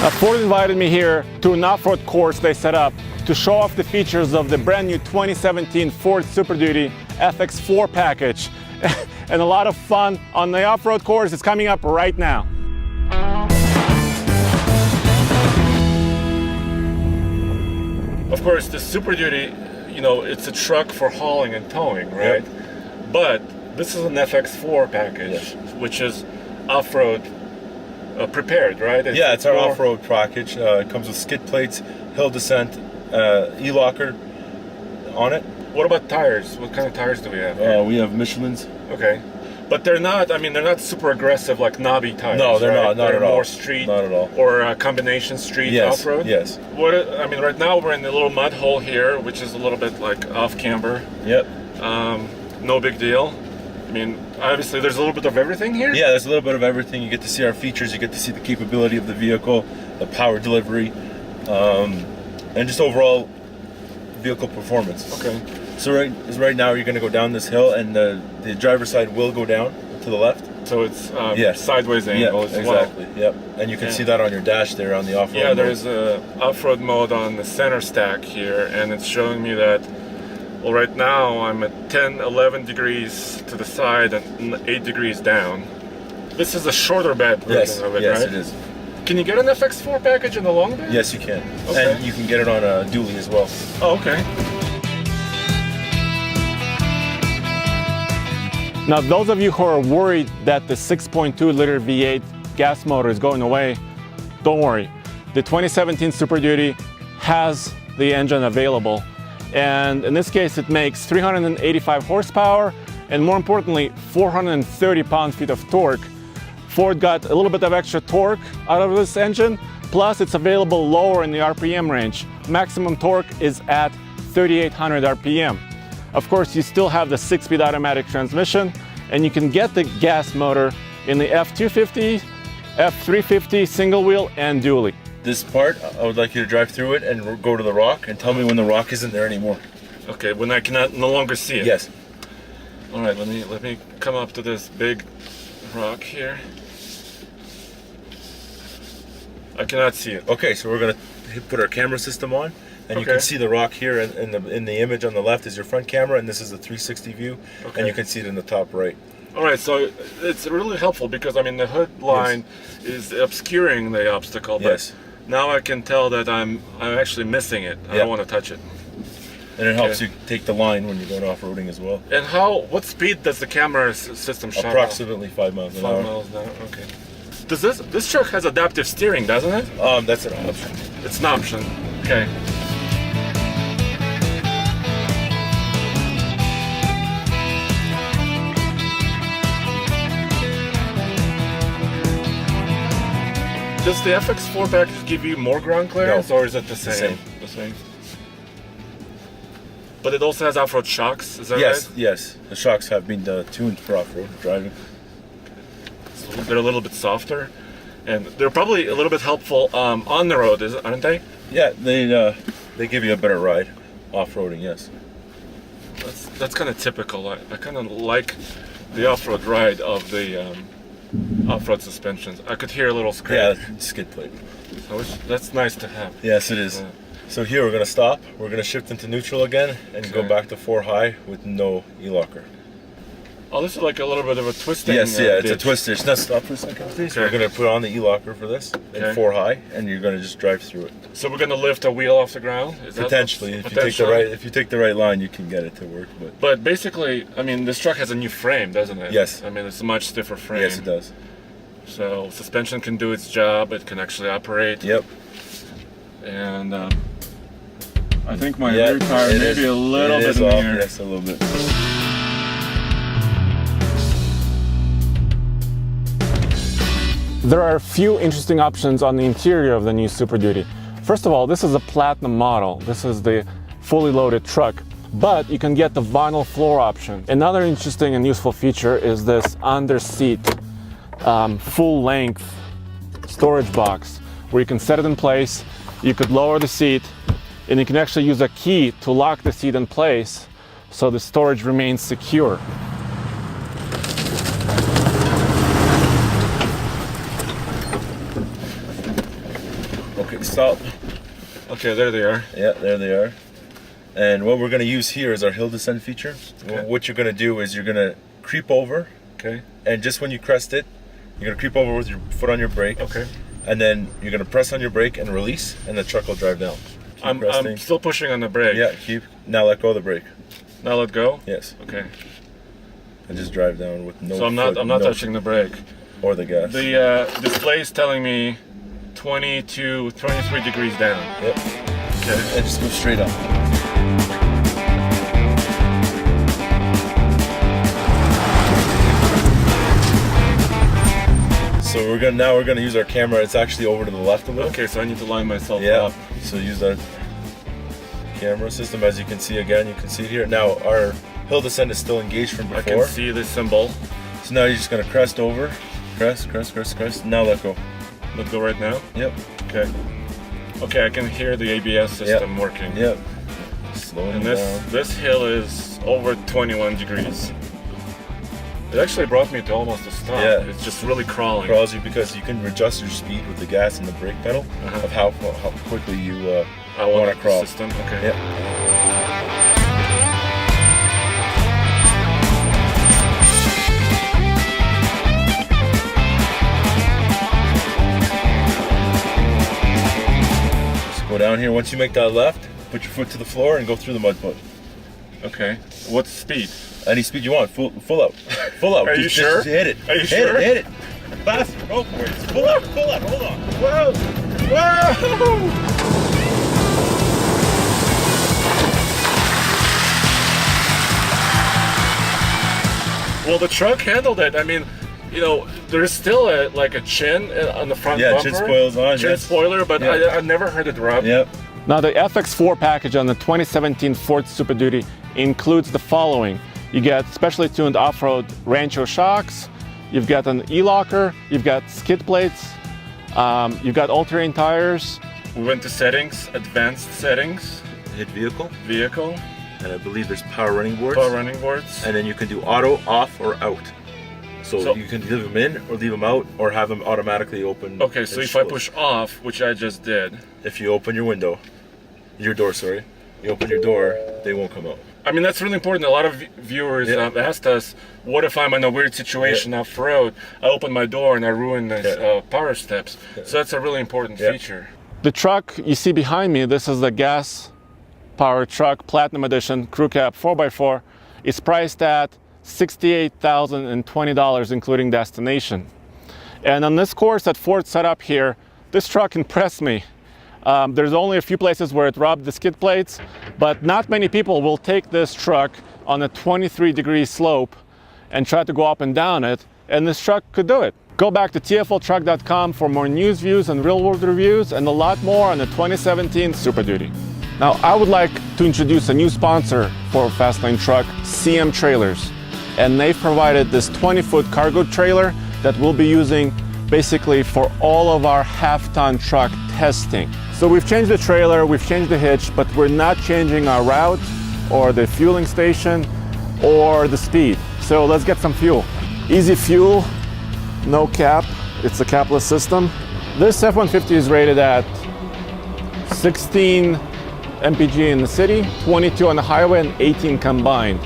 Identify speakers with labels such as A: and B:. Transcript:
A: Ford invited me here to an off-road course they set up to show off the features of the brand new 2017 Ford Super Duty FX4 package. And a lot of fun on the off-road course is coming up right now. Of course, the Super Duty, you know, it's a truck for hauling and towing, right? Yep. But this is an FX4 package, which is off-road prepared, right?
B: It's our off-road package. It comes with skid plates, hill descent, e-locker on it.
A: What about tires? What kind of tires do we have here?
B: We have Michelin's.
A: Okay. But they're not, I mean, they're not super aggressive like knobby tires.
B: No, they're
A: right?
B: not
A: They're
B: at all.
A: more street.
B: Not at all.
A: Or a combination street off-road?
B: Yes.
A: I mean, right now we're in a little mud hole here, which is a little bit like off camber.
B: Yep.
A: No big deal. I mean, obviously there's a little bit of everything here.
B: Yeah, there's a little bit of everything. You get to see our features, you get to see the capability of the vehicle, the power delivery, and just overall vehicle performance.
A: Okay.
B: So right now you're going to go down this hill, and the driver's side will go down to the left.
A: So it's sideways angle as well.
B: Exactly. Yep. And you can see that on your dash there on the off-road.
A: Yeah, there's a off-road mode on the center stack here, and it's showing me that, well, right now I'm at 10, 11 degrees to the side and 8 degrees down. This is a shorter bed version of it, right?
B: Yes, it is.
A: Can you get an FX4 package in the long bed?
B: Yes, you can.
A: Okay.
B: And you can get it on a dually as well.
A: Oh, okay. Now, those of you who are worried that the 6.2-liter V8 gas motor is going away, don't worry. The 2017 Super Duty has the engine available. And in this case, it makes 385 horsepower and, more importantly, 430 pound-feet of torque. Ford got a little bit of extra torque out of this engine, plus it's available lower in the RPM range. Maximum torque is at 3,800 RPM. Of course, you still have the 6-speed automatic transmission, and you can get the gas motor in the f250, f350 single wheel and dually.
B: This part, I would like you to drive through it and go to the rock and tell me when the rock isn't there anymore.
A: Okay, when I cannot no longer see it.
B: Yes.
A: All right, let me come up to this big rock here. I cannot see it.
B: Okay, so we're gonna put our camera system on. And you can see the rock here in the image on the left is your front camera, and this is a 360 view, and you can see it in the top right.
A: All right, so it's really helpful because, I mean, the hood line is obscuring the obstacle, but now I can tell that I'm actually missing it. I don't want to touch it.
B: And it helps you take the line when you're going off-roading as well.
A: And what speed does the camera system show?
B: Approximately 5 miles an hour.
A: 5 miles an hour, okay. Does this truck has adaptive steering, doesn't it?
B: That's an option.
A: It's an option, okay. Does the FX4 package give you more ground clearance, or is it the same? The same. But it also has off-road shocks, is that right?
B: Yes. The shocks have been tuned for off-road driving.
A: So they're a little bit softer, and they're probably a little bit helpful on the road, aren't they?
B: Yeah, they give you a better ride off-roading. Yes.
A: That's kind of typical. I kind of like the off-road ride of the off-road suspensions. I could hear a little scrape.
B: Yeah, skid plate.
A: So that's nice to have.
B: Yes, it is. So here we're going to stop. We're going to shift into neutral again and go back to 4 high with no e-locker.
A: Oh, this is like a little bit of a twisting.
B: Yes, it's a twister. Now stop for a second, please. So we're going to put on the e-locker for this in 4 high, and you're going to just drive through it.
A: So we're going to lift a wheel off the ground?
B: Potentially. If you take the right line, you can get it to work.
A: But basically, I mean, this truck has a new frame, doesn't it?
B: Yes.
A: I mean, it's a much stiffer frame.
B: Yes, it does.
A: So suspension can do its job. It can actually operate.
B: Yep.
A: And I think my rear tire may be a little bit in the air.
B: Yes, a little bit.
A: There are a few interesting options on the interior of the new Super Duty. First of all, this is a Platinum model. This is the fully loaded truck, but you can get the vinyl floor option. Another interesting and useful feature is this under-seat full-length storage box where you can set it in place. You could lower the seat, and you can actually use a key to lock the seat in place so the storage remains secure.
B: quick stop.
A: Okay, there they are.
B: Yeah, there they are. And what we're going to use here is our hill descent feature.
A: Okay.
B: What you're going to do is you're going to creep over.
A: Okay.
B: And just when you crest it, you're going to creep over with your foot on your brake.
A: Okay.
B: And then you're going to press on your brake and release, and the truck will drive down.
A: I'm still pushing on the brake.
B: Yeah, now let go of the brake.
A: Now let go?
B: Yes.
A: Okay.
B: And just drive down with no
A: So I'm not touching the brake.
B: Or the gas.
A: The display is telling me 20 to 23 degrees down.
B: Yep.
A: Okay.
B: And just go straight up. So we're gonna use our camera. It's actually over to the left a little.
A: Okay, so I need to line myself
B: Yeah.
A: up.
B: So use our camera system. As you can see again, you can see it here. Now our hill descent is still engaged from before.
A: I can see the symbol.
B: So now you're just gonna crest over. Crest. Now let go.
A: Let go right now?
B: Yep.
A: Okay. Okay, I can hear the ABS system working.
B: Yep. Slowing
A: And
B: down.
A: this hill is over 21 degrees. It actually brought me to almost a stop.
B: Yeah.
A: It's just really crawling.
B: Crawls you because you can adjust your speed with the gas and the brake pedal of how quickly you want to crawl.
A: System. Okay.
B: Yep. Just go down here. Once you make that left, put your foot to the floor and go through the mud put.
A: Okay. What's speed?
B: Any speed you want. Full out. Full out.
A: Are you sure?
B: Just hit it.
A: Are you
B: hit
A: sure?
B: Hit it. Faster. Go for it. Just full out. Hold on.
A: Whoa! Whoa! Well, the truck handled it. I mean, you know, there's still a chin on the front bumper.
B: Chin spoiler's on.
A: Chin spoiler, but
B: Yeah.
A: I never heard it rub.
B: Yep.
A: Now the FX4 package on the 2017 Ford Super Duty includes the following. You get specially tuned off-road Rancho shocks, you've got an e-locker, you've got skid plates, you've got all-terrain tires. We went to settings, advanced settings,
B: Hit vehicle. And I believe there's power running boards.
A: power running boards.
B: And then you can do auto, off, or out. So you can leave them in or leave them out or have them automatically open.
A: Okay, so if I push off, which I just did.
B: If you open your door, sorry. You open your door, they won't come out.
A: I mean, that's really important. A lot of viewers asked us, what if I'm in a weird situation off-road? I open my door and I ruin the power steps. So that's a really important feature. The truck you see behind me, this is the gas-powered truck, Platinum Edition, Crew Cab 4x4. It's priced at $68,020, including destination. And on this course that Ford set up here, this truck impressed me. There's only a few places where it rubbed the skid plates, but not many people will take this truck on a 23-degree slope and try to go up and down it, and this truck could do it. Go back to tfltruck.com for more news, views, and real-world reviews, and a lot more on the 2017 Super Duty. Now, I would like to introduce a new sponsor for Fastlane Truck, CM Trailers. And they've provided this 20-foot cargo trailer that we'll be using basically for all of our half-ton truck testing. So we've changed the trailer, we've changed the hitch, but we're not changing our route or the fueling station or the speed. So let's get some fuel. Easy fuel, no cap, it's a capless system. This F-150 is rated at 16 mpg in the city, 22 on the highway, and 18 combined.